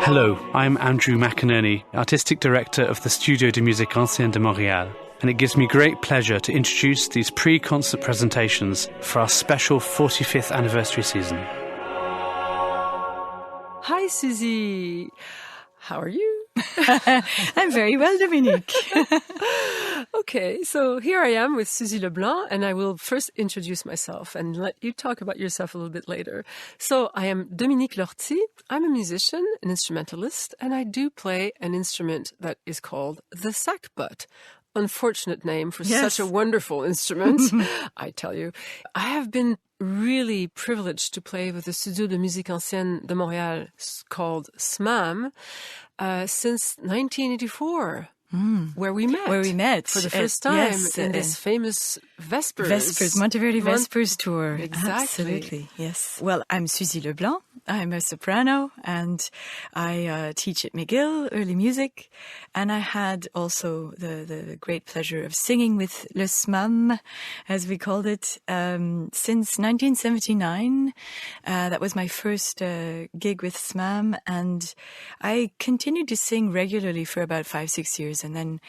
Hello, I'm Andrew McAnerney, Artistic Director of the Studio de Musique Ancienne de Montréal, and it gives me great pleasure to introduce these pre-concert presentations for our special 45th anniversary season. Hi, Suzy. How are you? I'm very well, Dominique. Okay, so here I am with Suzy Leblanc, and I will first introduce myself and let you talk about yourself a little bit later. So I am Dominique Lortie. I'm a musician, an instrumentalist, and I do play an instrument that is called the sackbut. Unfortunate name for such a wonderful instrument, I tell you. I have been really privileged to play with the Studio de Musique Ancienne de Montréal called SMAM since 1984. Where we met for the first time in this famous Vespers Monteverdi Vespers tour. Exactly. Absolutely, yes. Well, I'm Suzy Leblanc. I'm a soprano, and I teach at McGill early music, and I had also the great pleasure of singing with Le SMAM, as we called it, since 1979. That was my first gig with SMAM, and I continued to sing regularly for about 5-6 years, and then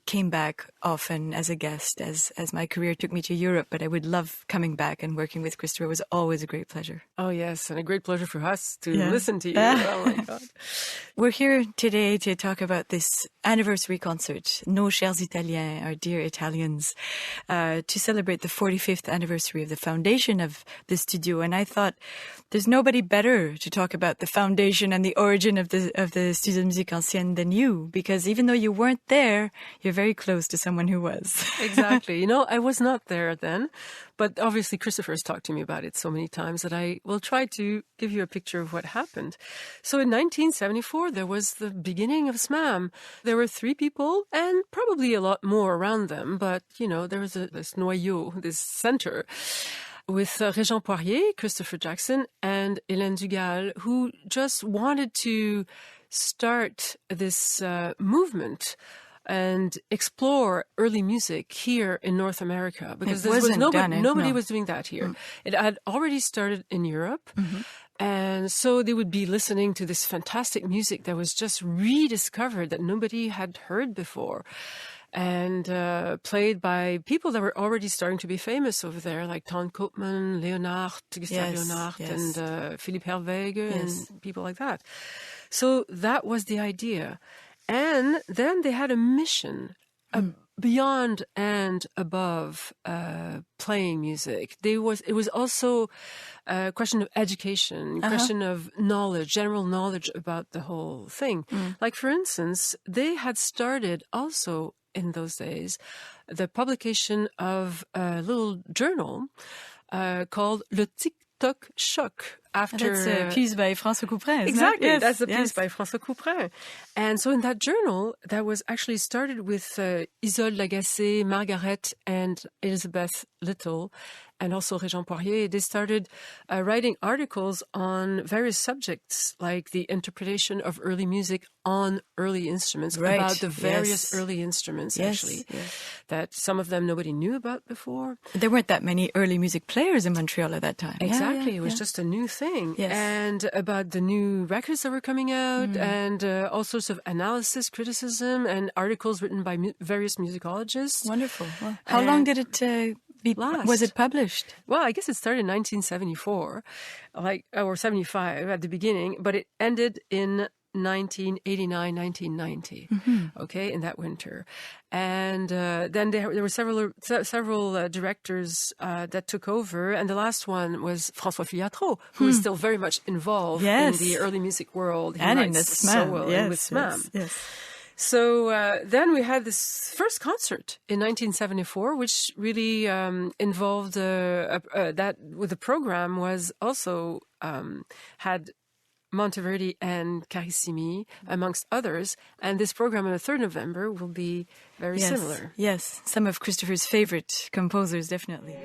came back often as a guest as my career took me to Europe. But I would love coming back, and working with Christopher was always a great pleasure. Oh, yes, and a great pleasure for us to listen to you. Oh, my God. We're here today to talk about this anniversary concert, Nos chers Italiens, our dear Italians, to celebrate the 45th anniversary of the foundation of the studio. And I thought there's nobody better to talk about the foundation and the origin of the Studio de Musique Ancienne than you, because even though you weren't there, you're very close to someone who was. Exactly. You know, I was not there then, but obviously Christopher has talked to me about it so many times that I will try to give you a picture of what happened. So in 1974, there was the beginning of SMAM. There were 3 people and probably a lot more around them, but, you know, there was this noyau, this center, with Réjean Poirier, Christopher Jackson, and Hélène Dugal, who just wanted to start this movement and explore early music here in North America, because nobody was doing that here. It had already started in Europe. And so they would be listening to this fantastic music that was just rediscovered, that nobody had heard before, and played by people that were already starting to be famous over there, like Ton Koopman, Gustave Leonard, and Philippe Herwege, and people like that. So that was the idea. And then they had a mission beyond and above playing music. It was also a question of education, question of knowledge, general knowledge about the whole thing. Like, for instance, they had started also in those days the publication of a little journal called Le Tic-Toc Choc. That's a piece by François Couperin, exactly. Yes, that's a piece by François Couperin. And so in that journal, that was actually started with Isolde Lagacé, Margaret, and Elizabeth Little, and also Réjean Poirier. They started writing articles on various subjects, like the interpretation of early music on early instruments, about the various early instruments, actually, that some of them nobody knew about before. There weren't that many early music players in Montreal at that time. Exactly. It was just a new thing. And about the new records that were coming out, and all sorts of analysis, criticism, and articles written by various musicologists. Wonderful. Well, how long did it was it published? Well, I guess it started in 1974, or 75 at the beginning, but it ended in 1989, 1990, in that winter. And then there were several directors that took over, and the last one was François Filiatreau, who is still very much involved in the early music world. And in the SMAM. So well with SMAM. So then we had this first concert in 1974, which really involved that with the program was also had Monteverdi and Carissimi, amongst others. And this program on the 3rd of November will be very similar. Yes, some of Christopher's favorite composers, definitely.